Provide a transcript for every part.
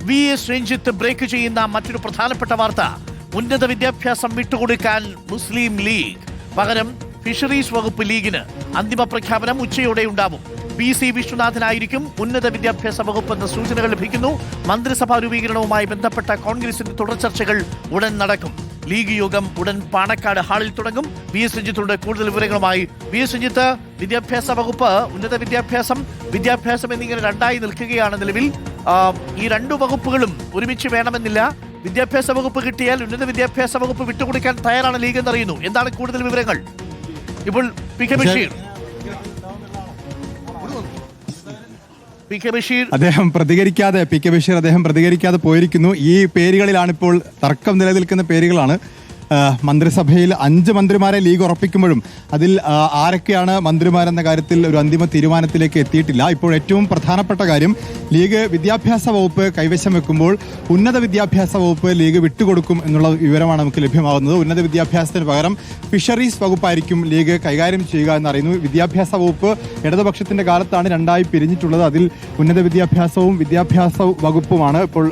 VS Ranjith break ചെയ്യുന്ന മറ്റൊരു പ്രധാനപ്പെട്ട വാർത്ത. ഉന്നത വിദ്യാഭ്യാസം വിട്ടുകൊടുക്കാൻ മുസ്ലിം ലീഗ്. പകരം ഫിഷറീസ് വകുപ്പ് ലീഗിന് അന്തിമ പ്രഖ്യാപനം ഉച്ചയോടെ ഉണ്ടാവും. PC വിശ്വനാഥനായിരിക്കും ഉന്നത വിദ്യാഭ്യാസ വകുപ്പ് എന്ന സൂചനകൾ ലഭിക്കുന്നു. മന്ത്രിസഭാ രൂപീകരണവുമായി ബന്ധപ്പെട്ട കോൺഗ്രസിന്റെ തുടർ ചർച്ചകൾ ഉടൻ നടക്കും. ലീഗ് യോഗം ഉടൻ പാണക്കാട് ഹാളിൽ തുടങ്ങും. VS രഞ്ജിത്തോട് കൂടുതൽ വിവരങ്ങളുമായി. VS രഞ്ജിത്ത്, വിദ്യാഭ്യാസ വകുപ്പ്, ഉന്നത വിദ്യാഭ്യാസം എന്നിങ്ങനെ രണ്ടായി നിൽക്കുകയാണ് നിലവിൽ. ഈ രണ്ടു വകുപ്പുകളും ഒരുമിച്ച് വേണമെന്നില്ല. വിദ്യാഭ്യാസ വകുപ്പ് കിട്ടിയാൽ ഉന്നത വിദ്യാഭ്യാസ വകുപ്പ് വിട്ടുകൊടുക്കാൻ തയ്യാറാണ് ലീഗ് എന്നറിയുന്നു. എന്താണ് കൂടുതൽ വിവരങ്ങൾ? ഇപ്പോൾ PK ബഷീർ അദ്ദേഹം പ്രതികരിക്കാതെ പോയിരിക്കുന്നു. ഈ പേരുകളിലാണ് ഇപ്പോൾ തർക്കം നിലനിൽക്കുന്ന പേരുകളാണ്. മന്ത്രിസഭയിൽ 5 മന്ത്രിമാരെ ലീഗ് ഉറപ്പിക്കുമ്പോഴും അതിൽ ആരൊക്കെയാണ് മന്ത്രിമാരെന്ന കാര്യത്തിൽ ഒരു അന്തിമ തീരുമാനത്തിലേക്ക് എത്തിയിട്ടില്ല. ഇപ്പോൾ ഏറ്റവും പ്രധാനപ്പെട്ട കാര്യം, ലീഗ് വിദ്യാഭ്യാസ വകുപ്പ് കൈവശം വെക്കുമ്പോൾ ഉന്നത വിദ്യാഭ്യാസ വകുപ്പ് ലീഗ് വിട്ടുകൊടുക്കും എന്നുള്ള വിവരമാണ് നമുക്ക് ലഭ്യമാകുന്നത്. ഉന്നത വിദ്യാഭ്യാസത്തിന് പകരം ഫിഷറീസ് വകുപ്പായിരിക്കും ലീഗ് കൈകാര്യം ചെയ്യുക എന്നറിയുന്നു. വിദ്യാഭ്യാസ വകുപ്പ് ഇടതുപക്ഷത്തിന്റെ കാലത്താണ് രണ്ടായി പിരിഞ്ഞിട്ടുള്ളത്. അതിൽ ഉന്നത വിദ്യാഭ്യാസവും വിദ്യാഭ്യാസ വകുപ്പുമാണ്. ഇപ്പോൾ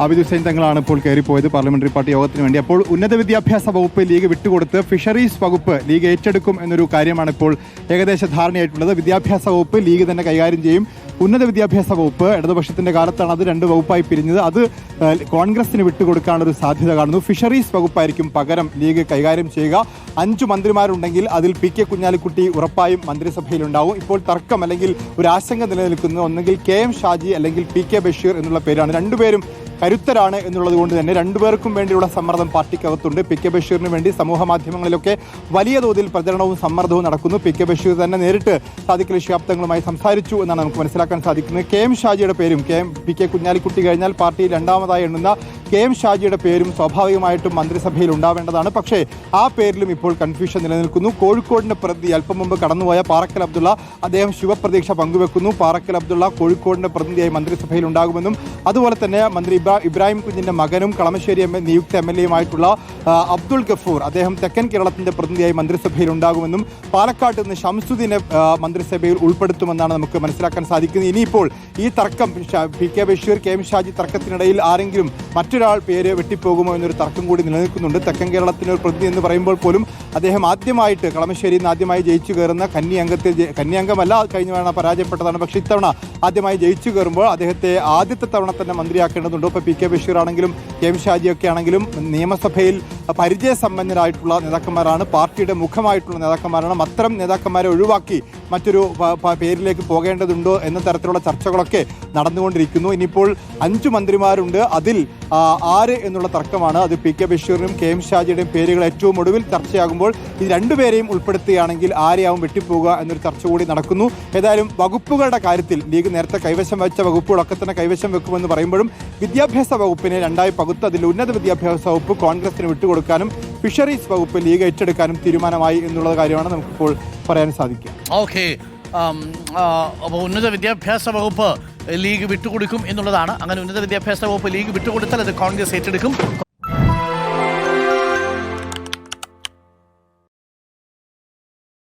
ആബിദ് ഹുസൈൻ തങ്ങളാണ് ഇപ്പോൾ കയറിപ്പോയത് പാർലമെന്ററി പാർട്ടി യോഗത്തിന് വേണ്ടി. അപ്പോൾ ഉന്നത വിദ്യാഭ്യാസ വകുപ്പ് ലീഗ് വിട്ടുകൊടുത്ത് ഫിഷറീസ് വകുപ്പ് ലീഗ് ഏറ്റെടുക്കും എന്നൊരു കാര്യമാണ് ഇപ്പോൾ ഏകദേശ ധാരണയായിട്ടുള്ളത്. വിദ്യാഭ്യാസ വകുപ്പ് ലീഗ് തന്നെ കൈകാര്യം ചെയ്യും. ഉന്നത വിദ്യാഭ്യാസ വകുപ്പ് ഇടതുപക്ഷത്തിന്റെ കാലത്താണ് അത് 2 വകുപ്പായി പിരിഞ്ഞത്. അത് കോൺഗ്രസിന് വിട്ടുകൊടുക്കാനുള്ള ഒരു സാധ്യത കാണുന്നു. ഫിഷറീസ് വകുപ്പായിരിക്കും പകരം ലീഗ് കൈകാര്യം ചെയ്യുക. 5 മന്ത്രിമാരുണ്ടെങ്കിൽ അതിൽ PK കുഞ്ഞാലിക്കുട്ടി ഉറപ്പായും മന്ത്രിസഭയിലുണ്ടാവും. ഇപ്പോൾ തർക്കം അല്ലെങ്കിൽ ഒരു ആശങ്ക നിലനിൽക്കുന്നത് ഒന്നെങ്കിൽ KM ഷാജി അല്ലെങ്കിൽ PK ബഷീർ എന്നുള്ള പേരാണ്. രണ്ടുപേരും കരുത്തരാണ് എന്നുള്ളത് കൊണ്ട് തന്നെ രണ്ടുപേർക്കും വേണ്ടിയുള്ള സമ്മർദ്ദം പാർട്ടിക്കകത്തുണ്ട്. PK ബഷീറിന് വേണ്ടി സമൂഹ മാധ്യമങ്ങളിലൊക്കെ വലിയ തോതിൽ പ്രചരണവും സമ്മർദ്ദവും നടക്കുന്നു. PK ബഷീർ തന്നെ നേരിട്ട് സാദിഖ് അലി ശിഹാബ് തങ്ങളുമായി സംസാരിച്ചു എന്നാണ് നമുക്ക് മനസ്സിലാക്കാൻ സാധിക്കുന്നത്. KM ഷാജിയുടെ പേരും PK കുഞ്ഞാലിക്കുട്ടി കഴിഞ്ഞാൽ പാർട്ടിയിൽ രണ്ടാമതായി എണ്ണുന്ന KM ഷാജിയുടെ പേരും സ്വാഭാവികമായിട്ടും മന്ത്രിസഭയിൽ ഉണ്ടാവേണ്ടതാണ്. പക്ഷേ ആ പേരിലും ഇപ്പോൾ കൺഫ്യൂഷൻ നിലനിൽക്കുന്നു. കോഴിക്കോടിന്റെ പ്രതി അല്പം മുമ്പ് കടന്നുപോയ പാറക്കൽ അബ്ദുള്ള, അദ്ദേഹം ശുഭപ്രതീക്ഷ പങ്കുവെക്കുന്നു. പാറക്കൽ അബ്ദുള്ള കോഴിക്കോടിന്റെ പ്രതിനിധിയായി മന്ത്രിസഭയിൽ ഉണ്ടാകുമെന്നും അതുപോലെ തന്നെ മന്ത്രി ഇബ്രാഹിം കുഞ്ഞിന്റെ മകനും കളമശ്ശേരി നിയുക്ത MLA അബ്ദുൾ ഗഫൂർ, അദ്ദേഹം തെക്കൻ കേരളത്തിന്റെ പ്രതിനിധിയായി മന്ത്രിസഭയിൽ ഉണ്ടാകുമെന്നും പാലക്കാട്ട് നിന്ന് ഷംസുദ്ദീനെ മന്ത്രിസഭയിൽ ഉൾപ്പെടുത്തുമെന്നാണ് നമുക്ക് മനസ്സിലാക്കാൻ സാധിക്കുന്നത്. ഇനിയിപ്പോൾ ഈ തർക്കം PK ബഷീർ KM ഷാജി തർക്കത്തിനിടയിൽ ആരെങ്കിലും മറ്റൊരാൾ പേര് വെട്ടിപ്പോകുമോ എന്നൊരു തർക്കം കൂടി നിലനിൽക്കുന്നുണ്ട്. തെക്കൻ കേരളത്തിന് ഒരു പ്രതിനിധി എന്ന് പറയുമ്പോൾ പോലും അദ്ദേഹം ആദ്യമായിട്ട് കളമശ്ശേരിയിൽ നിന്ന് ആദ്യമായി ജയിച്ചു കയറുന്ന കന്നി അംഗമല്ല, കഴിഞ്ഞ തവണ പരാജയപ്പെട്ടതാണ്. പക്ഷേ ഇത്തവണ ആദ്യമായി ജയിച്ചു കയറുമ്പോൾ അദ്ദേഹത്തെ ആദ്യത്തെ തവണ തന്നെ മന്ത്രിയാക്കേണ്ടതുണ്ടോ? ഇപ്പോൾ PK ബഷീർ ആണെങ്കിലും KM ഷാജിയൊക്കെ ആണെങ്കിലും നിയമസഭയിൽ പരിചയസമ്പന്നരായിട്ടുള്ള നേതാക്കന്മാരാണ്, പാർട്ടിയുടെ മുഖമായിട്ടുള്ള നേതാക്കന്മാരാണ്. അത്തരം നേതാക്കന്മാരെ ഒഴിവാക്കി മറ്റൊരു പേരിലേക്ക് പോകേണ്ടതുണ്ടോ എന്ന തരത്തിലുള്ള ചർച്ചകളൊക്കെ നടന്നുകൊണ്ടിരിക്കുന്നു. ഇനിയിപ്പോൾ 5 മന്ത്രിമാരുണ്ട്. അതിൽ ആര് എന്നുള്ള തർക്കമാണ്. അത് PK ബഷീറിനും KM ഷാജിയുടെയും പേരുകൾ ഏറ്റവും ഒടുവിൽ ചർച്ചയാകുമ്പോൾ ഈ രണ്ടുപേരെയും ഉൾപ്പെടുത്തുകയാണെങ്കിൽ ആരെയാവും വെട്ടിപ്പോവുക എന്നൊരു ചർച്ച കൂടി നടക്കുന്നു. ഏതായാലും വകുപ്പുകളുടെ കാര്യത്തിൽ ലീഗ് നേരത്തെ കൈവശം വെച്ച വകുപ്പുകളൊക്കെ തന്നെ കൈവശം വെക്കുമെന്ന് പറയുമ്പോഴും വിദ്യാഭ്യാസ വകുപ്പിനെ രണ്ടായി പകുത്ത് അതിൽ ഉന്നത വിദ്യാഭ്യാസ വകുപ്പ് കോൺഗ്രസിന് വിട്ടുകൊടുക്കാനും ഫിഷറീസ് വകുപ്പ് ലീഗ് ഏറ്റെടുക്കാനും തീരുമാനമായി എന്നുള്ള കാര്യമാണ് നമുക്കിപ്പോൾ പറയാൻ സാധിക്കുക. ഓക്കെ, അപ്പോൾ ഉന്നത വിദ്യാഭ്യാസ വകുപ്പ് ലീഗ് വിട്ടുകൊടുക്കും എന്നുള്ളതാണ്. അങ്ങനെ ഉന്നത വിദ്യാഭ്യാസ വകുപ്പ് ലീഗ് വിട്ടുകൊടുത്താൽ അത് കോൺഗ്രസ് ഏറ്റെടുക്കും.